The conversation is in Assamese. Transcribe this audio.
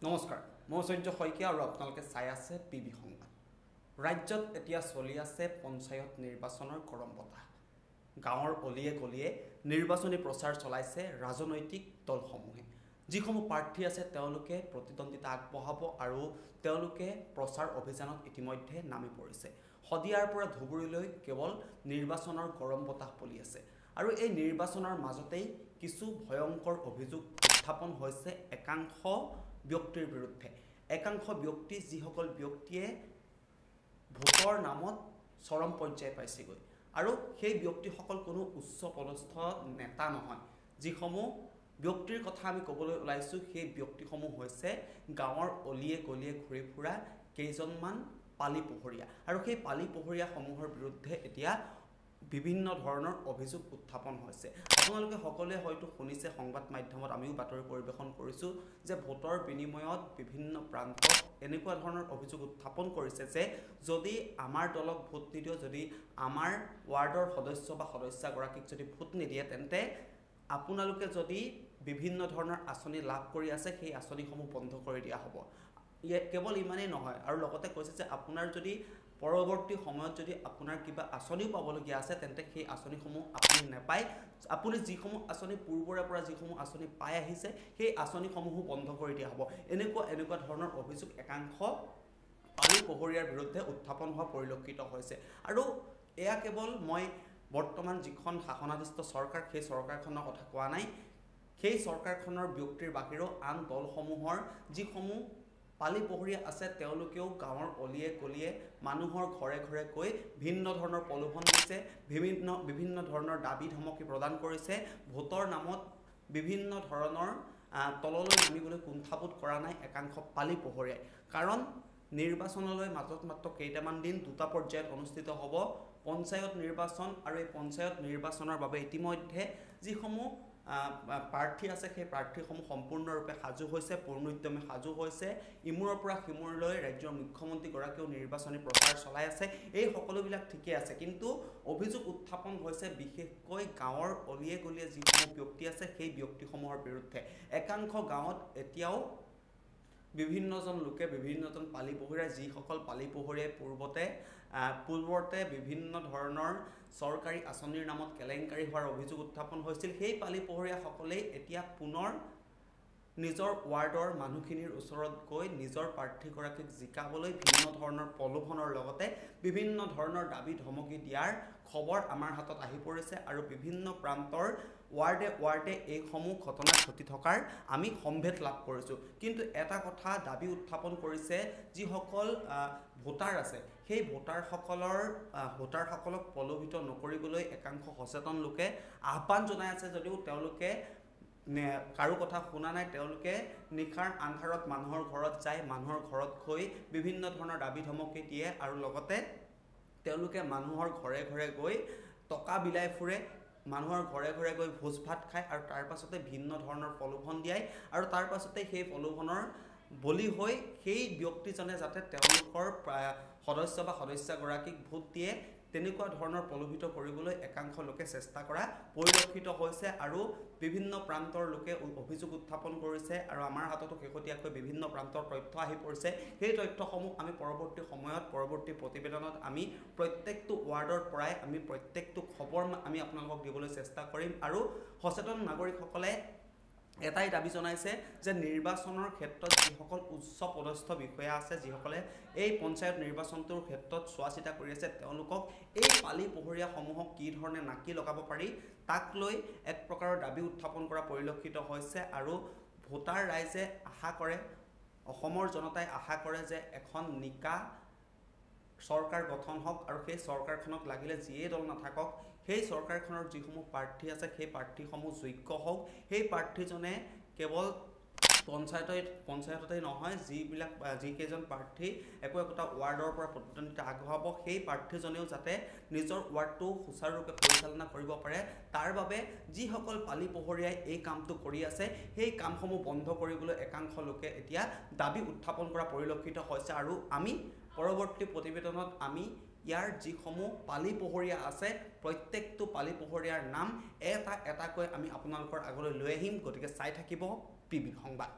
নমস্কাৰ মই সঞ্জয় শইকীয়া আৰু আপোনালোকে চাই আছে পিবি সংবাদ ৰাজ্যত এতিয়া চলি আছে পঞ্চায়ত নিৰ্বাচনৰ গৰম বতাহ গাঁৱৰ অলিয়ে গলিয়ে নিৰ্বাচনী প্ৰচাৰ চলাইছে ৰাজনৈতিক দলসমূহে যিসমূহ প্ৰাৰ্থী আছে তেওঁলোকে প্ৰতিদ্বন্দ্বিতা আগবঢ়াব আৰু তেওঁলোকে প্ৰচাৰ অভিযানত ইতিমধ্যে নামি পৰিছে হদিয়াৰ পৰা ধুবুৰীলৈ কেৱল নিৰ্বাচনৰ গৰম বতাহ পলি আছে আৰু এই নিৰ্বাচনৰ মাজতেই কিছু ভয়ংকৰ অভিযোগ উত্থাপন হৈছে একাংশ ব্যক্তিৰ বিৰুদ্ধে একাংশ ব্যক্তি যিসকল ব্যক্তিয়ে ভোটৰ নামত চৰম পৰ্যায় পাইছেগৈ আৰু সেই ব্যক্তিসকল কোনো উচ্চ পদস্থ নেতা নহয় যিসমূহ ব্যক্তিৰ কথা আমি ক'বলৈ ওলাইছো সেই ব্যক্তিসমূহ হৈছে গাঁৱৰ অলিয়ে গলিয়ে ঘূৰি ফুৰা কেইজনমান পালি পোহৰীয়া আৰু সেই পালি পোহৰীয়া সমূহৰ বিৰুদ্ধে এতিয়া বিভিন্ন ধৰণৰ অভিযোগ উত্থাপন হৈছে আপোনালোকে সকলোৱে হয়তো শুনিছে সংবাদ মাধ্যমত আমিও বাতৰি পৰিবেশন কৰিছো যে ভোটৰ বিনিময়ত বিভিন্ন প্ৰান্তত এনেকুৱা ধৰণৰ অভিযোগ উত্থাপন কৰিছে যে যদি আমাৰ দলক ভোট নিদিও যদি আমাৰ ওয়াৰ্ডৰ সদস্য বা সদস্যগৰাকীক যদি ভোট নিদিয়ে তেন্তে আপোনালোকে যদি বিভিন্ন ধৰণৰ আঁচনি লাভ কৰি আছে সেই আঁচনিসমূহ বন্ধ কৰি দিয়া হ'ব কেৱল ইমানেই নহয় আৰু লগতে কৈছে যে আপোনাৰ যদি পৰৱৰ্তী সময়ত যদি আপোনাৰ কিবা আঁচনিও পাবলগীয়া আছে তেন্তে সেই আঁচনিসমূহ আপুনি নাপায় আপুনি যিসমূহ আঁচনি পূৰ্বৰে পৰা যিসমূহ আঁচনি পাই আহিছে সেই আঁচনিসমূহো বন্ধ কৰি দিয়া হ'ব এনেকুৱা ধৰণৰ অভিযোগ একাংশ পালি পোহৰীয়াৰ বিৰুদ্ধে উত্থাপন হোৱা পৰিলক্ষিত হৈছে আৰু এয়া কেৱল মই বৰ্তমান যিখন শাসনাধিষ্ঠ চৰকাৰ সেই চৰকাৰখনৰ কথা কোৱা নাই সেই চৰকাৰখনৰ ব্যক্তিৰ বাহিৰেও আন দলসমূহৰ যিসমূহ পালি পোহৰীয়া আছে তেওঁলোকেও গাঁৱৰ অলিয়ে গলিয়ে মানুহৰ ঘৰে ঘৰে গৈ ভিন্ন ধৰণৰ প্ৰলোভন দিছে বিভিন্ন ধৰণৰ দাবী ধমকি প্ৰদান কৰিছে ভোটৰ নামত বিভিন্ন ধৰণৰ তললৈ নামিবলৈ কুণ্ঠাবোধ কৰা নাই একাংশ পালি পোহৰীয়াই কাৰণ নিৰ্বাচনলৈ মাজত মাত্ৰ কেইটামান দিন দুটা পৰ্যায়ত অনুষ্ঠিত হ'ব পঞ্চায়ত নিৰ্বাচন আৰু এই পঞ্চায়ত নিৰ্বাচনৰ বাবে ইতিমধ্যে যিসমূহ প্ৰাৰ্থী আছে সেই প্ৰাৰ্থীসমূহ সম্পূৰ্ণৰূপে সাজু হৈছে পূৰ্ণোদ্যমে সাজু হৈছে ইমূৰৰ পৰা সিমূৰলৈ ৰাজ্যৰ মুখ্যমন্ত্ৰীগৰাকীয়েও নিৰ্বাচনী প্ৰচাৰ চলাই আছে এই সকলোবিলাক ঠিকে আছে কিন্তু অভিযোগ উত্থাপন হৈছে বিশেষকৈ গাঁৱৰ অলিয়ে গলিয়ে যিসমূহ ব্যক্তি আছে সেই ব্যক্তিসমূহৰ বিৰুদ্ধে একাংশ গাঁৱত এতিয়াও বিভিন্নজন লোকে বিভিন্নজন পালি পোহৰীয়া যিসকল পালি পোহৰীয়াই পূৰ্বতে বিভিন্ন ধৰণৰ চৰকাৰী আঁচনিৰ নামত কেলেংকাৰী হোৱাৰ অভিযোগ উত্থাপন হৈছিল সেই পালি পোহৰীয়াসকলেই এতিয়া পুনৰ নিজৰ ৱাৰ্ডৰ মানুহখিনিৰ ওচৰত গৈ নিজৰ প্ৰাৰ্থীগৰাকীক জিকাবলৈ ভিন্ন ধৰণৰ প্ৰলোভনৰ লগতে বিভিন্ন ধৰণৰ দাবী ধমকি দিয়াৰ খবৰ আমাৰ হাতত আহি পৰিছে আৰু বিভিন্ন প্ৰান্তৰ ৱাৰ্ডে এইসমূহ ঘটনা ঘটি থকাৰ আমি সম্ভেদ লাভ কৰিছোঁ কিন্তু এটা কথা দাবী উত্থাপন কৰিছে যিসকল ভোটাৰ আছে সেই ভোটাৰসকলক প্ৰলোভিত নকৰিবলৈ একাংশ সচেতন লোকে আহ্বান জনাই আছে যদিও তেওঁলোকে কাৰো কথা শুনা নাই তেওঁলোকে নিশাৰ আন্ধাৰত মানুহৰ ঘৰত যায় মানুহৰ ঘৰত গৈ বিভিন্ন ধৰণৰ দাবী ধমকি দিয়ে আৰু লগতে তেওঁলোকে মানুহৰ ঘৰে ঘৰে গৈ টকা বিলাই ফুৰে মানুহৰ ঘৰে ঘৰে গৈ ভোজ ভাত খায় আৰু তাৰ পাছতে ভিন্ন ধৰণৰ প্ৰলোভন দিয়ায় আৰু তাৰ পাছতে সেই প্ৰলোভনৰ বলি হৈ সেই ব্যক্তিজনে যাতে তেওঁলোকৰ সদস্য বা সদস্যগৰাকীক ভোট দিয়ে তেনেকুৱা ধৰণৰ প্ৰলোভিত কৰিবলৈ একাংশ লোকে চেষ্টা কৰা পৰিলক্ষিত হৈছে আৰু বিভিন্ন প্ৰান্তৰ লোকে অভিযোগ উত্থাপন কৰিছে আৰু আমাৰ হাততো শেহতীয়াকৈ বিভিন্ন প্ৰান্তৰ তথ্য আহি পৰিছে সেই তথ্যসমূহ আমি পৰৱৰ্তী সময়ত পৰৱৰ্তী প্ৰতিবেদনত আমি প্ৰত্যেকটো ৱাৰ্ডৰ পৰাই আমি প্ৰত্যেকটো খবৰ আমি আপোনালোকক দিবলৈ চেষ্টা কৰিম আৰু সচেতন নাগৰিকসকলে এটাই দাবী জনাইছে যে নিৰ্বাচনৰ ক্ষেত্ৰত যিসকল উচ্চ পদস্থ বিষয়া আছে যিসকলে এই পঞ্চায়ত নিৰ্বাচনটোৰ ক্ষেত্ৰত চোৱা চিতা কৰি আছে তেওঁলোকক এই পালি পোহৰীয়াসমূহক কি ধৰণে নাকি লগাব পাৰি তাক লৈ এক প্ৰকাৰৰ দাবী উত্থাপন কৰা পৰিলক্ষিত হৈছে আৰু ভোটাৰ ৰাইজে আশা কৰে অসমৰ জনতাই আশা কৰে যে এখন নিকা চৰকাৰ গঠন হওক আৰু সেই চৰকাৰখনক লাগিলে যিয়ে দল নাথাকক সেই চৰকাৰখনৰ যিসমূহ প্ৰাৰ্থী আছে সেই প্ৰাৰ্থীসমূহ যোগ্য হওক সেই প্ৰাৰ্থীজনে কেৱল পঞ্চায়ততেই নহয় যিকেইজন প্ৰাৰ্থী একোটা ৱাৰ্ডৰ পৰা প্ৰতিদ্বন্দ্বিতা আগবঢ়াব সেই প্ৰাৰ্থীজনেও যাতে নিজৰ ৱাৰ্ডটো সুচাৰুৰূপে পৰিচালনা কৰিব পাৰে তাৰ বাবে যিসকল পালি পোহৰীয়াই এই কামটো কৰি আছে সেই কামসমূহ বন্ধ কৰিবলৈ একাংশ লোকে এতিয়া দাবী উত্থাপন কৰা পৰিলক্ষিত হৈছে আৰু আমি পৰৱৰ্তী প্ৰতিবেদনত আমি ইয়াৰ যিসমূহ পালি পোহৰীয়া আছে প্ৰত্যেকটো পালি পোহৰীয়াৰ নাম এটাকৈ আমি আপোনালোকৰ আগলৈ লৈ আহিম গতিকে চাই থাকিব পিবি সংবাদ।